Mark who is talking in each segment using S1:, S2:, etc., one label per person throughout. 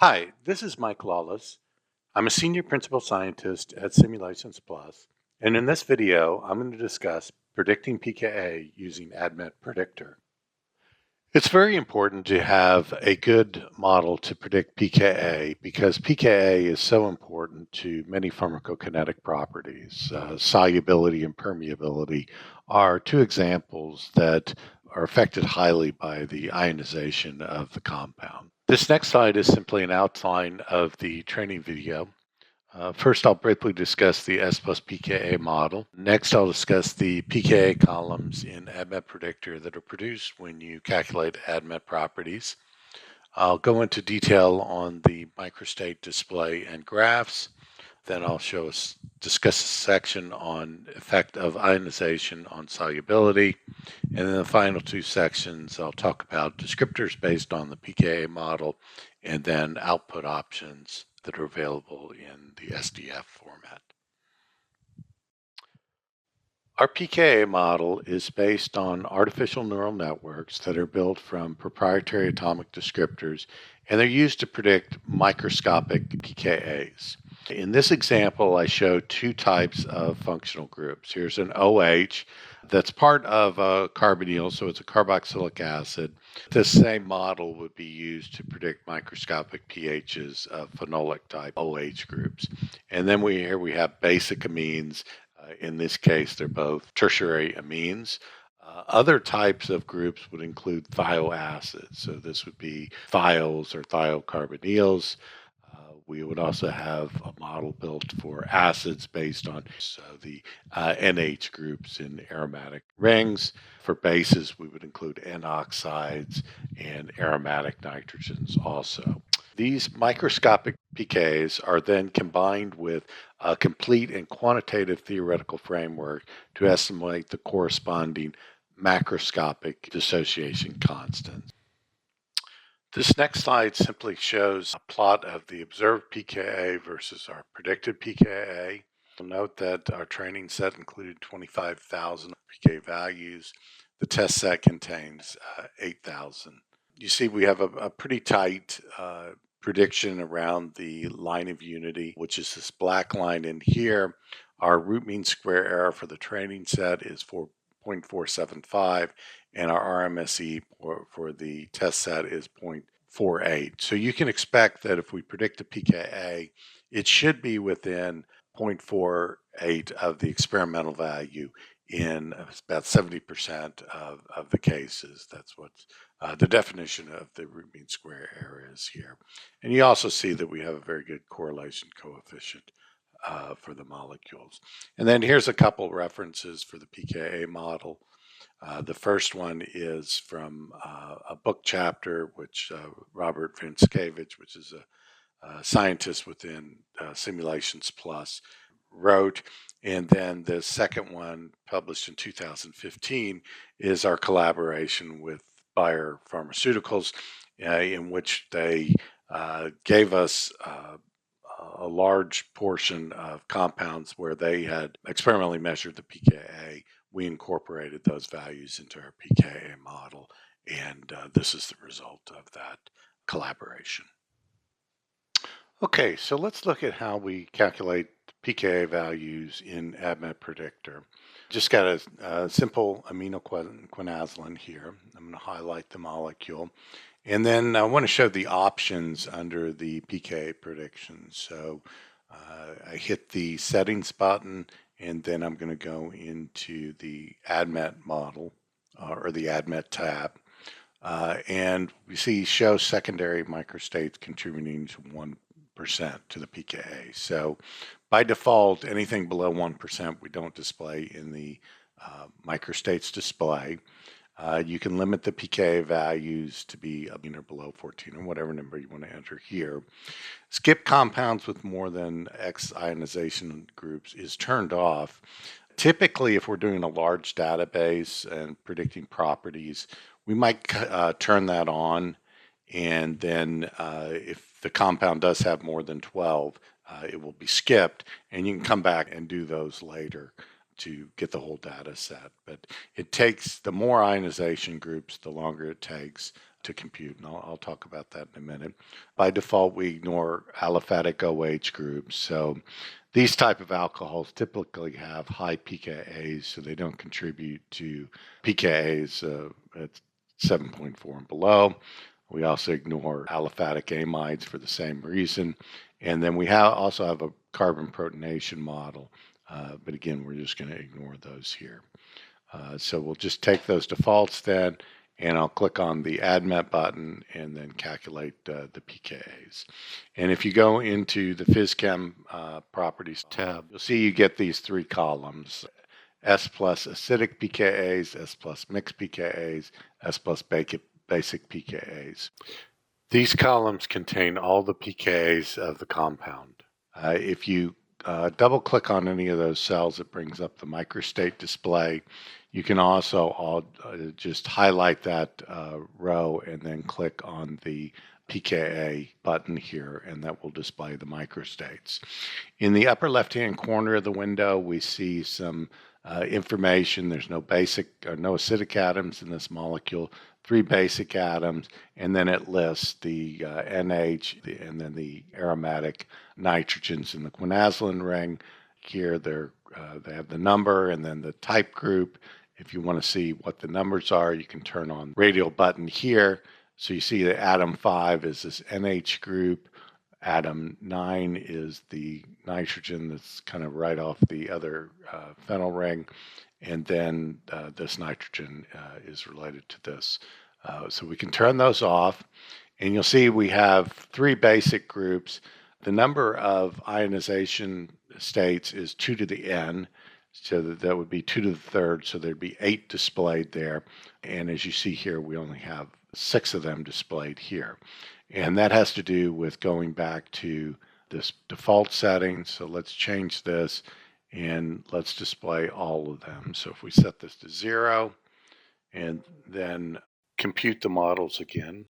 S1: Hi, this is Mike Lawless. I'm a senior principal scientist at Simulations Plus, and in this video, I'm going to discuss predicting pKa using ADMET Predictor. It's very important to have a good model to predict pKa because pKa is so important to many pharmacokinetic properties. Solubility and permeability are two examples that are affected highly by the ionization of the compound. This next slide is simply an outline of the training video. First, I'll briefly discuss the S plus pKa model. Next, I'll discuss the pKa columns in ADMET Predictor that are produced when you calculate ADMET properties. I'll go into detail on the microstate display and graphs. Then I'll discuss a section on effect of ionization on solubility. And in the final two sections, I'll talk about descriptors based on the pKa model and then output options that are available in the SDF format. Our pKa model is based on artificial neural networks that are built from proprietary atomic descriptors, and they're used to predict microscopic pKa's. In this example, I show two types of functional groups. Here's an OH that's part of a carbonyl, so it's a carboxylic acid. This same model would be used to predict microscopic pHs of phenolic type OH groups. And then here we have basic amines. In this case, they're both tertiary amines. Other types of groups would include thioacids. So this would be thiols or thiocarbonyls. We would also have a model built for acids based on the NH groups in aromatic rings. For bases, we would include N oxides and aromatic nitrogens also. These microscopic pKa's are then combined with a complete and quantitative theoretical framework to estimate the corresponding macroscopic dissociation constants. This next slide simply shows a plot of the observed pKa versus our predicted pKa. You'll note that our training set included 25,000 pKa values. The test set contains 8,000. You see we have a pretty tight prediction around the line of unity, which is this black line in here. Our root mean square error for the training set is 0.475, and our RMSE for the test set is 0.48. So you can expect that if we predict a pKa, it should be within 0.48 of the experimental value in about 70% of the cases. That's what the definition of the root mean square error is here. And you also see that we have a very good correlation coefficient for the molecules. And then here's a couple references for the pKa model. The first one is from a book chapter, which Robert Vanskevich, which is a scientist within Simulations Plus, wrote. And then the second one, published in 2015, is our collaboration with Bayer Pharmaceuticals, in which they gave us a large portion of compounds where they had experimentally measured the pKa. We incorporated those values into our pKa model, and this is the result of that collaboration. Okay, so let's look at how we calculate pKa values in ADMET Predictor. Just got a simple aminoquinazoline here. I'm going to highlight the molecule. And then I want to show the options under the pKa prediction. So I hit the settings button, and then I'm going to go into the ADMET model or the ADMET tab. And we see show secondary microstates contributing to 1% to the pKa. So by default, anything below 1% we don't display in the microstates display. You can limit the pKa values to be or below 14 or whatever number you want to enter here. Skip compounds with more than X ionization groups is turned off. Typically, if we're doing a large database and predicting properties, we might turn that on, and then if the compound does have more than 12, it will be skipped, and you can come back and do those later. to get the whole data set. But it takes, the more ionization groups, the longer it takes to compute, and I'll talk about that in a minute. By default, we ignore aliphatic OH groups. So these type of alcohols typically have high pKa's, so they don't contribute to pKa's at 7.4 and below. We also ignore aliphatic amides for the same reason. And then we also have a carbon protonation model, but again, we're just going to ignore those here. So we'll just take those defaults then, and I'll click on the ADMET button and then calculate the pKa's. And if you go into the PhysChem properties tab, you'll see you get these three columns: S plus acidic pKa's, S plus mixed pKa's, S plus basic pKa's. These columns contain all the pKa's of the compound. If you double click on any of those cells, it brings up the microstate display. You can also just highlight that row and then click on the pKa button here, and that will display the microstates. In the upper left-hand corner of the window, we see some information. There's no acidic atoms in this molecule, 3 basic atoms, and then it lists the NH and then the aromatic nitrogens in the quinazolin ring. Here they have the number and then the type group. If you want to see what the numbers are, you can turn on the radial button here. So you see that atom 5 is this NH group. Atom 9 is the nitrogen that's kind of right off the other phenyl ring. And then this nitrogen is related to this. So we can turn those off. And you'll see we have 3 basic groups. The number of ionization states is 2 to the n. So that would be 2 to the third. So there'd be 8 displayed there. And as you see here, we only have 6 of them displayed here. And that has to do with going back to this default setting. So let's change this and let's display all of them. So if we set this to 0 and then compute the models again,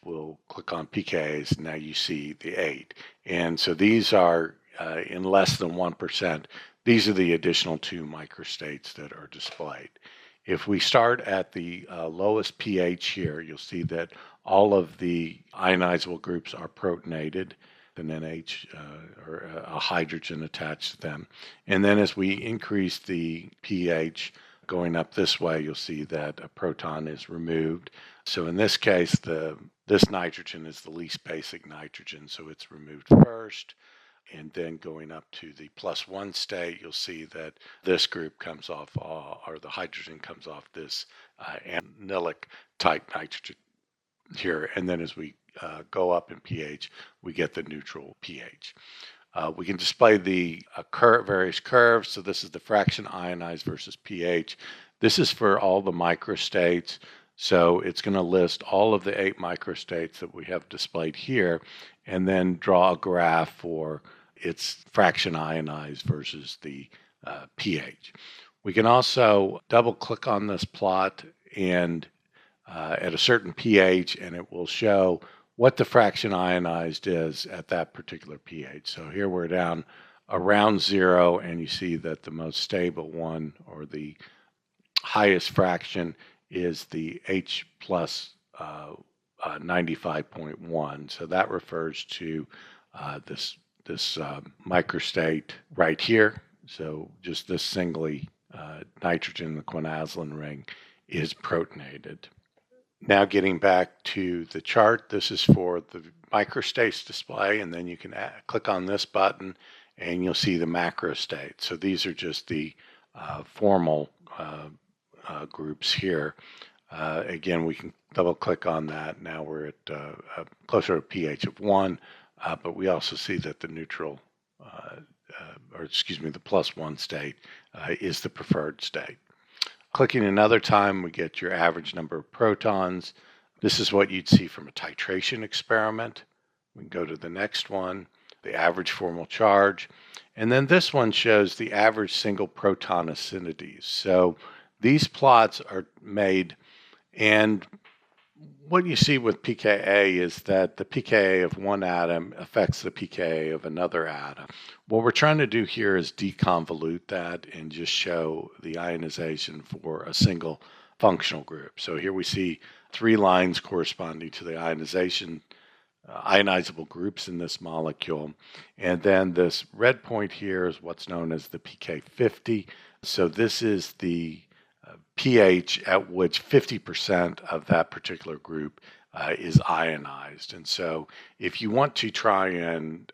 S1: we'll click on pKa's. Now you see the 8. And so these are in less than 1%. These are the additional 2 microstates that are displayed. If we start at the lowest pH here, you'll see that all of the ionizable groups are protonated, an NH or a hydrogen attached to them. And then as we increase the pH going up this way, you'll see that a proton is removed. So in this case, this nitrogen is the least basic nitrogen, so it's removed first. And then going up to the +1 state, you'll see that this group comes off, or the hydrogen comes off this anilic type nitrogen here. And then as we go up in pH, we get the neutral pH. We can display the various curves. So this is the fraction ionized versus pH. This is for all the microstates. So it's going to list all of the 8 microstates that we have displayed here, and then draw a graph for its fraction ionized versus the pH. We can also double click on this plot and at a certain pH, and it will show what the fraction ionized is at that particular pH. So here we're down around 0, and you see that the most stable one, or the highest fraction, is the H plus 95.1. So that refers to this microstate right here. So just this singly nitrogen in the quinazolin ring is protonated. Now getting back to the chart, this is for the microstates display, and then you can click on this button and you'll see the macrostate. So these are just the formal groups here. Again, we can double click on that. Now we're at closer to a pH of 1, but we also see that the neutral, the +1 state is the preferred state. Clicking another time, we get your average number of protons. This is what you'd see from a titration experiment. We can go to the next one, the average formal charge. And then this one shows the average single proton affinities. So these plots are made, and What you see with pKa is that the pKa of one atom affects the pKa of another atom. What we're trying to do here is deconvolute that and just show the ionization for a single functional group. So here we see three lines corresponding to the ionizable groups in this molecule. And then this red point here is what's known as the pK50. So this is the pH at which 50% of that particular group is ionized. And so if you want to try and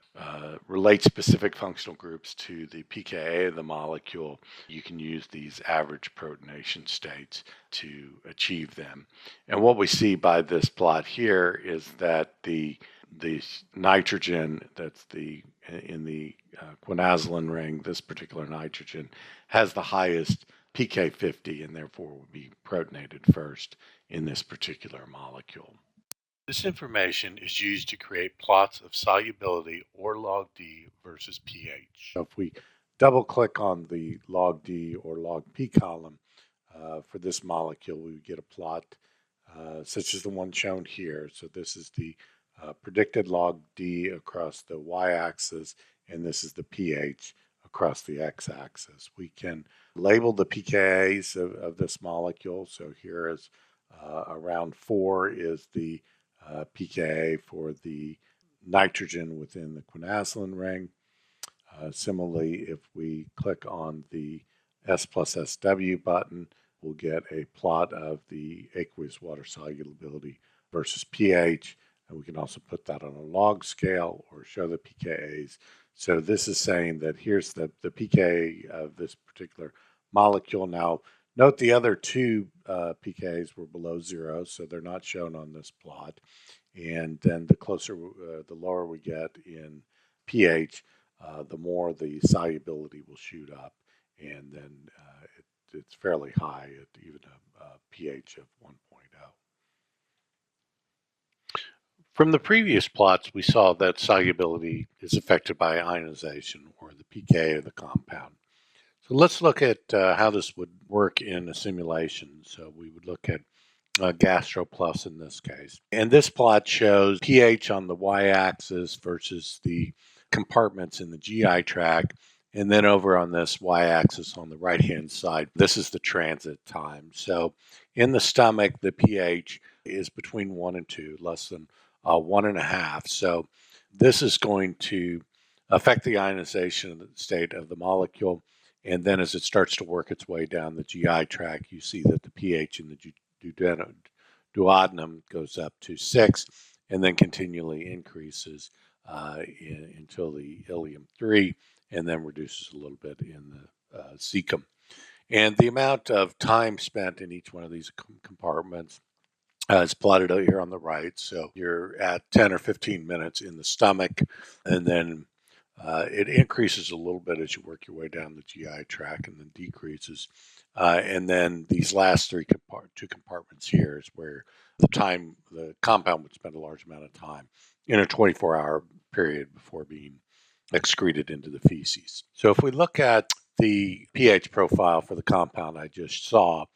S1: relate specific functional groups to the pKa of the molecule, you can use these average protonation states to achieve them. And what we see by this plot here is that the nitrogen that's in the quinazoline ring, this particular nitrogen, has the highest pK50 and therefore would be protonated first in this particular molecule. This information is used to create plots of solubility or log D versus pH. So if we double click on the log D or log P column for this molecule, we would get a plot such as the one shown here. So this is the predicted log D across the y-axis, and this is the pH across the x-axis. We can label the pKa's of this molecule. So here is around 4 is the pKa for the nitrogen within the quinazoline ring. Similarly, if we click on the S plus SW button, we'll get a plot of the aqueous water solubility versus pH. And we can also put that on a log scale or show the pKa's. So this is saying that here's the pKa of this particular molecule. Now, note the other two pKa's were below 0, so they're not shown on this plot. And then the lower we get in pH, the more the solubility will shoot up, and then it's fairly high at even a pH of 1.0. From the previous plots, we saw that solubility is affected by ionization, or the pKa of the compound. So let's look at how this would work in a simulation. So we would look at GastroPlus in this case. And this plot shows pH on the y-axis versus the compartments in the GI tract. And then over on this y-axis on the right-hand side, this is the transit time. So in the stomach, the pH is between 1 and 2, less than 1.5. So this is going to affect the ionization state of the molecule. And then as it starts to work its way down the GI tract, you see that the pH in the duodenum goes up to 6 and then continually increases until the ileum 3 and then reduces a little bit in the cecum. And the amount of time spent in each one of these compartments is plotted out here on the right. So you're at 10 or 15 minutes in the stomach, and then it increases a little bit as you work your way down the GI tract and then decreases. And then these last two compartments here is where the compound would spend a large amount of time in a 24-hour period before being excreted into the feces. So if we look at the pH profile for the compound I just saw,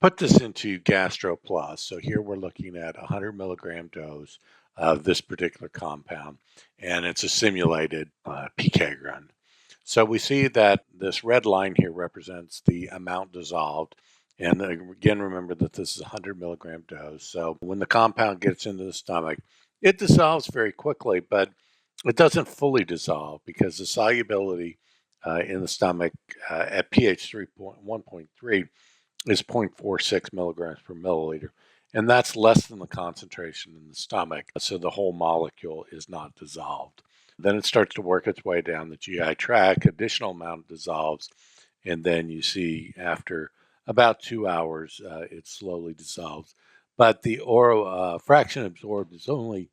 S1: put this into GastroPlus. So here we're looking at a 100 milligram dose of this particular compound, and it's a simulated pK run. So we see that this red line here represents the amount dissolved. And again, remember that this is a 100 milligram dose. So when the compound gets into the stomach, it dissolves very quickly, but it doesn't fully dissolve because the solubility in the stomach at pH 1.3 is 0.46 milligrams per milliliter. And that's less than the concentration in the stomach. So the whole molecule is not dissolved. Then it starts to work its way down the GI tract, additional amount dissolves, and then you see after about 2 hours, it slowly dissolves. But the oral fraction absorbed is only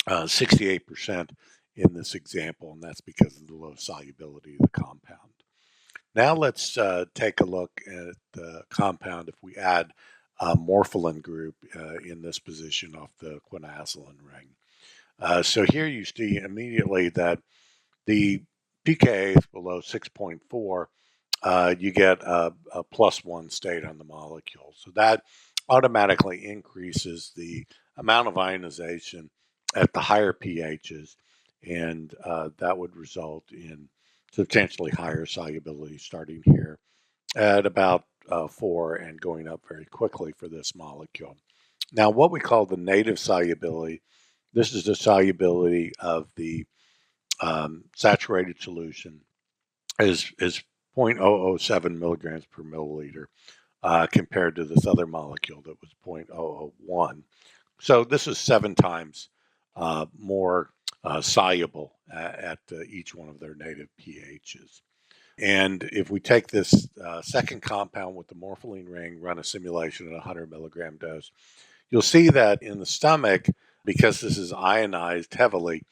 S1: 68% in this example, and that's because of the low solubility of the compound. Now let's take a look at the compound if we add a morpholin group in this position off the quinazoline ring. So here you see immediately that the pKa is below 6.4. You get a +1 state on the molecule. So that automatically increases the amount of ionization at the higher pHs, and that would result in substantially higher solubility starting here at about 4 and going up very quickly for this molecule. Now, what we call the native solubility, this is the solubility of the saturated solution, is 0.007 milligrams per milliliter compared to this other molecule that was 0.001. So this is 7 times more soluble at each one of their native pHs. And if we take this second compound with the morpholine ring, run a simulation at a 100 milligram dose, you'll see that in the stomach, because this is ionized heavily,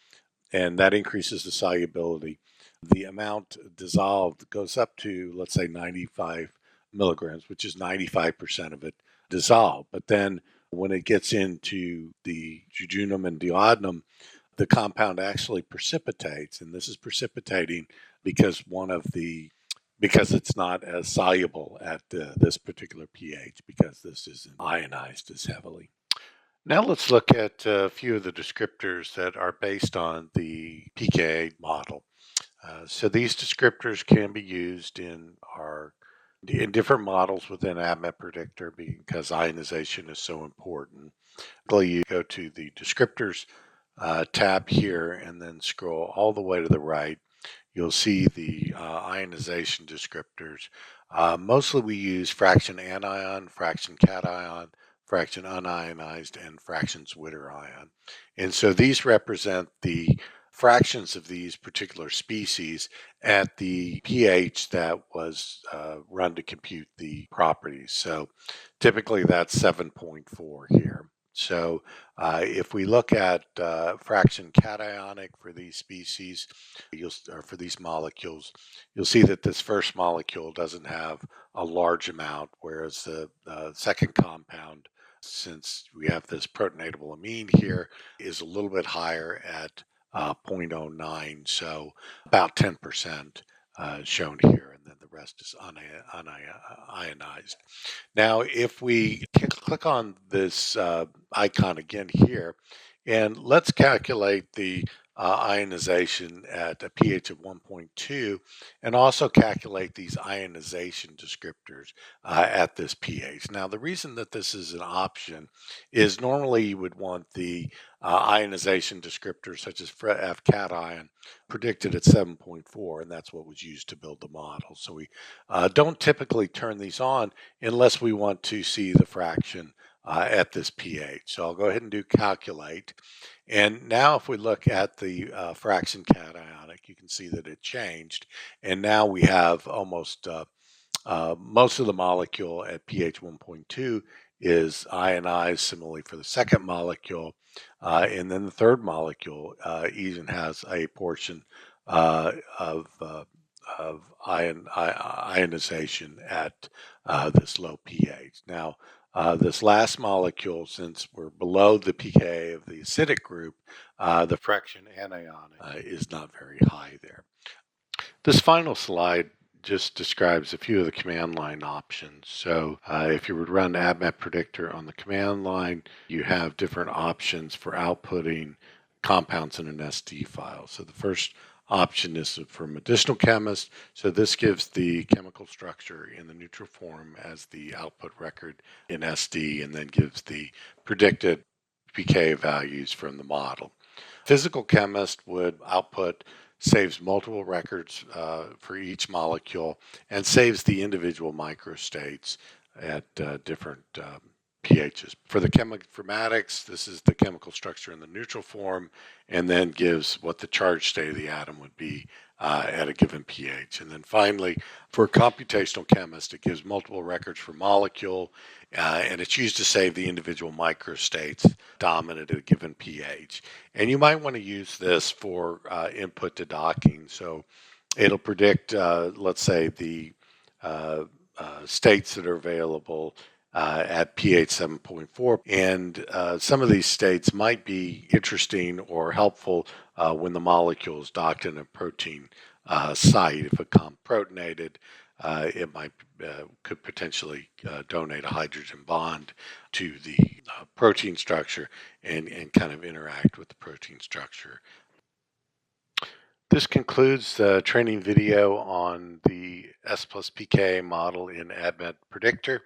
S1: and that increases the solubility, the amount dissolved goes up to, let's say, 95 milligrams, which is 95% of it dissolved. But then when it gets into the jejunum and duodenum, the compound actually precipitates, and this is precipitating because because it's not as soluble at this particular pH, because this isn't ionized as heavily. Now let's look at a few of the descriptors that are based on the pKa model. So these descriptors can be used in different models within ADMET Predictor because ionization is so important. You go to the descriptors tab here and then scroll all the way to the right. You'll see the ionization descriptors. Mostly we use fraction anion, fraction cation, fraction unionized, and fraction Zwitter ion. And so these represent the fractions of these particular species at the pH that was run to compute the properties. So typically that's 7.4 here. So if we look at fraction cationic for these species, or for these molecules, you'll see that this first molecule doesn't have a large amount, whereas the second compound, since we have this protonatable amine here, is a little bit higher at 0.09, so about 10% shown here, and then the rest is unionized. Now, if we click on this icon again here, and let's calculate the ionization at a pH of 1.2, and also calculate these ionization descriptors at this pH. Now, the reason that this is an option is normally you would want the ionization descriptors such as F cation predicted at 7.4, and that's what was used to build the model. So we don't typically turn these on unless we want to see the fraction at this pH. So I'll go ahead and do calculate. And now if we look at the fraction cationic, you can see that it changed. And now we have almost most of the molecule at pH 1.2 is ionized. Similarly for the second molecule. And then the third molecule even has a portion of ionization at this low pH. Now, this last molecule, since we're below the pKa of the acidic group, the fraction anionic is not very high there. This final slide just describes a few of the command line options. So if you would run ADMET Predictor on the command line, you have different options for outputting compounds in an SD file. So the first option is for medicinal chemist. So this gives the chemical structure in the neutral form as the output record in SD, and then gives the predicted pKa values from the model. Physical chemist would output, saves multiple records for each molecule, and saves the individual microstates at different pHs. For the cheminformatics, this is the chemical structure in the neutral form, and then gives what the charge state of the atom would be at a given pH. And then finally, for a computational chemist, it gives multiple records for molecule, and it's used to save the individual microstates dominant at a given pH. And you might want to use this for input to docking. So it'll predict, let's say, the states that are available at pH 7.4. And some of these states might be interesting or helpful when the molecule is docked in a protein site. If it becomes protonated, it might could potentially donate a hydrogen bond to the protein structure and kind of interact with the protein structure. This concludes the training video on the S plus pKa model in ADMET Predictor.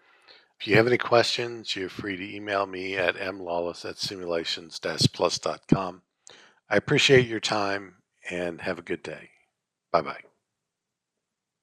S1: If you have any questions, you're free to email me at mlawless@simulations-plus.com. I appreciate your time and have a good day. Bye-bye.